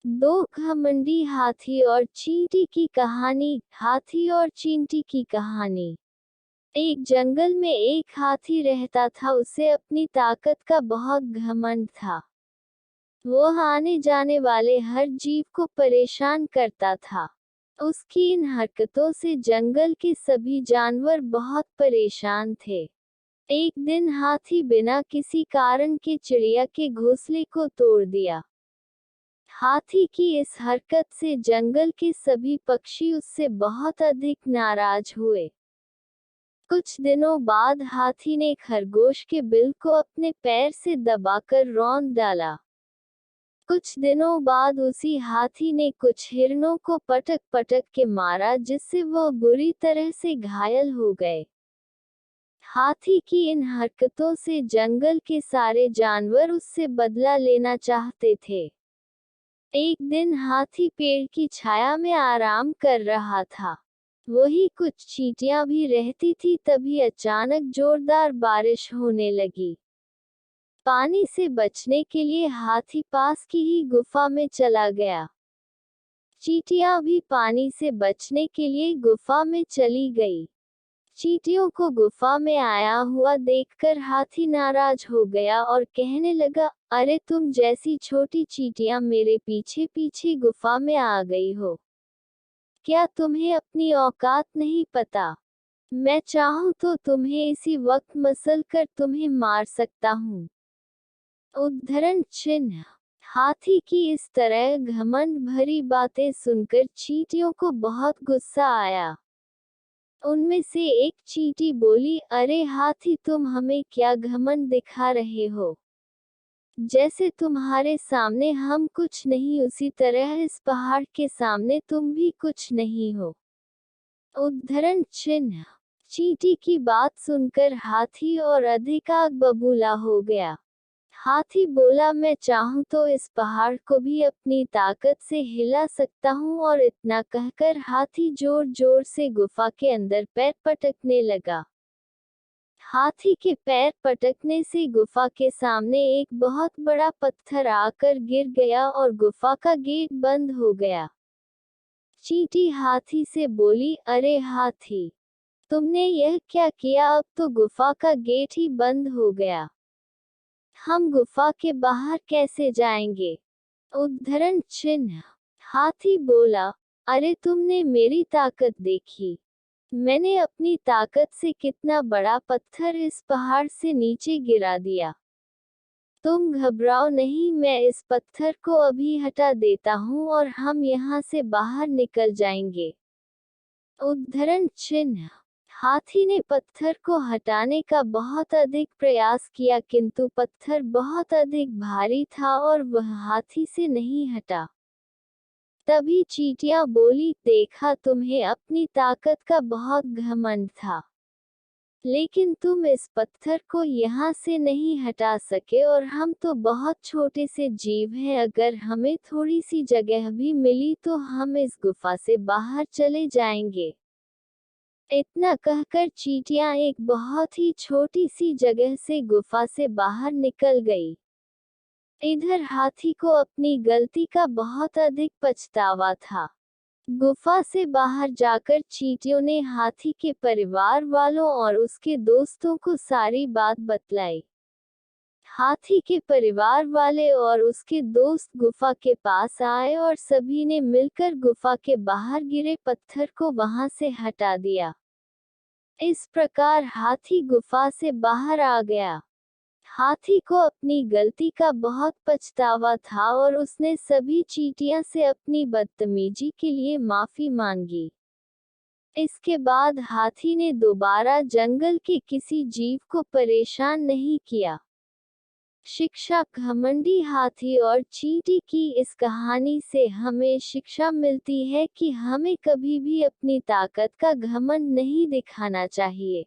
दो घमंडी हाथी और चींटी की कहानी। हाथी और चींटी की कहानी। एक जंगल में एक हाथी रहता था। उसे अपनी ताकत का बहुत घमंड था। वो आने जाने वाले हर जीव को परेशान करता था। उसकी इन हरकतों से जंगल के सभी जानवर बहुत परेशान थे। एक दिन हाथी बिना किसी कारण के चिड़िया के घोंसले को तोड़ दिया। हाथी की इस हरकत से जंगल के सभी पक्षी उससे बहुत अधिक नाराज हुए। कुछ दिनों बाद हाथी ने खरगोश के बिल को अपने पैर से दबाकर रौंद डाला। कुछ दिनों बाद उसी हाथी ने कुछ हिरणों को पटक पटक के मारा, जिससे वो बुरी तरह से घायल हो गए। हाथी की इन हरकतों से जंगल के सारे जानवर उससे बदला लेना चाहते थे। एक दिन हाथी पेड़ की छाया में आराम कर रहा था। वही कुछ चींटियां भी रहती थी। तभी अचानक जोरदार बारिश होने लगी। पानी से बचने के लिए हाथी पास की ही गुफा में चला गया। चींटियां भी पानी से बचने के लिए गुफा में चली गई। चींटियों को गुफा में आया हुआ देखकर हाथी नाराज हो गया और कहने लगा, अरे तुम जैसी छोटी चींटियां मेरे पीछे पीछे गुफा में आ गई हो। क्या तुम्हें अपनी औकात नहीं पता? मैं चाहूं तो तुम्हें इसी वक्त मसल कर तुम्हें मार सकता हूं। उद्धरण चिन्ह। हाथी की इस तरह घमंड भरी बातें सुनकर चींटियों को बहुत गुस्सा आया। उनमें से एक चींटी बोली, अरे हाथी, तुम हमें क्या घमंड दिखा रहे हो? जैसे तुम्हारे सामने हम कुछ नहीं, उसी तरह इस पहाड़ के सामने तुम भी कुछ नहीं हो। उद्धरण चिन्ह। चींटी की बात सुनकर हाथी और अधिक आग बबूला हो गया। हाथी बोला, मैं चाहूं तो इस पहाड़ को भी अपनी ताकत से हिला सकता हूं। और इतना कहकर हाथी जोर जोर से गुफा के अंदर पैर पटकने लगा। हाथी के पैर पटकने से गुफा के सामने एक बहुत बड़ा पत्थर आकर गिर गया और गुफा का गेट बंद हो गया। चींटी हाथी से बोली, अरे हाथी, तुमने यह क्या किया? अब तो गुफा का गेट ही बंद हो गया। हम गुफा के बाहर कैसे जाएंगे? उद्धरण चिन्ह। हाथी बोला, अरे तुमने मेरी ताकत देखी? मैंने अपनी ताकत से कितना बड़ा पत्थर इस पहाड़ से नीचे गिरा दिया। तुम घबराओ नहीं, मैं इस पत्थर को अभी हटा देता हूँ और हम यहाँ से बाहर निकल जाएंगे। उद्धरण चिन्ह। हाथी ने पत्थर को हटाने का बहुत अधिक प्रयास किया, किंतु पत्थर बहुत अधिक भारी था और वह हाथी से नहीं हटा। तभी चींटियां बोली, देखा, तुम्हें अपनी ताकत का बहुत घमंड था, लेकिन तुम इस पत्थर को यहाँ से नहीं हटा सके और हम तो बहुत छोटे से जीव हैं। अगर हमें थोड़ी सी जगह भी मिली तो हम इस गुफा से बाहर चले जाएंगे। इतना कहकर चींटियां एक बहुत ही छोटी सी जगह से गुफा से बाहर निकल गई। इधर हाथी को अपनी गलती का बहुत अधिक पछतावा था। गुफा से बाहर जाकर चींटियों ने हाथी के परिवार वालों और उसके दोस्तों को सारी बात बतलाई। हाथी के परिवार वाले और उसके दोस्त गुफा के पास आए और सभी ने मिलकर गुफा के बाहर गिरे पत्थर को वहां से हटा दिया। इस प्रकार हाथी गुफा से बाहर आ गया। हाथी को अपनी गलती का बहुत पछतावा था और उसने सभी चींटियां से अपनी बदतमीजी के लिए माफी मांगी। इसके बाद हाथी ने दोबारा जंगल के किसी जीव को परेशान नहीं किया। शिक्षा। घमंडी हाथी और चींटी की इस कहानी से हमें शिक्षा मिलती है कि हमें कभी भी अपनी ताकत का घमंड नहीं दिखाना चाहिए।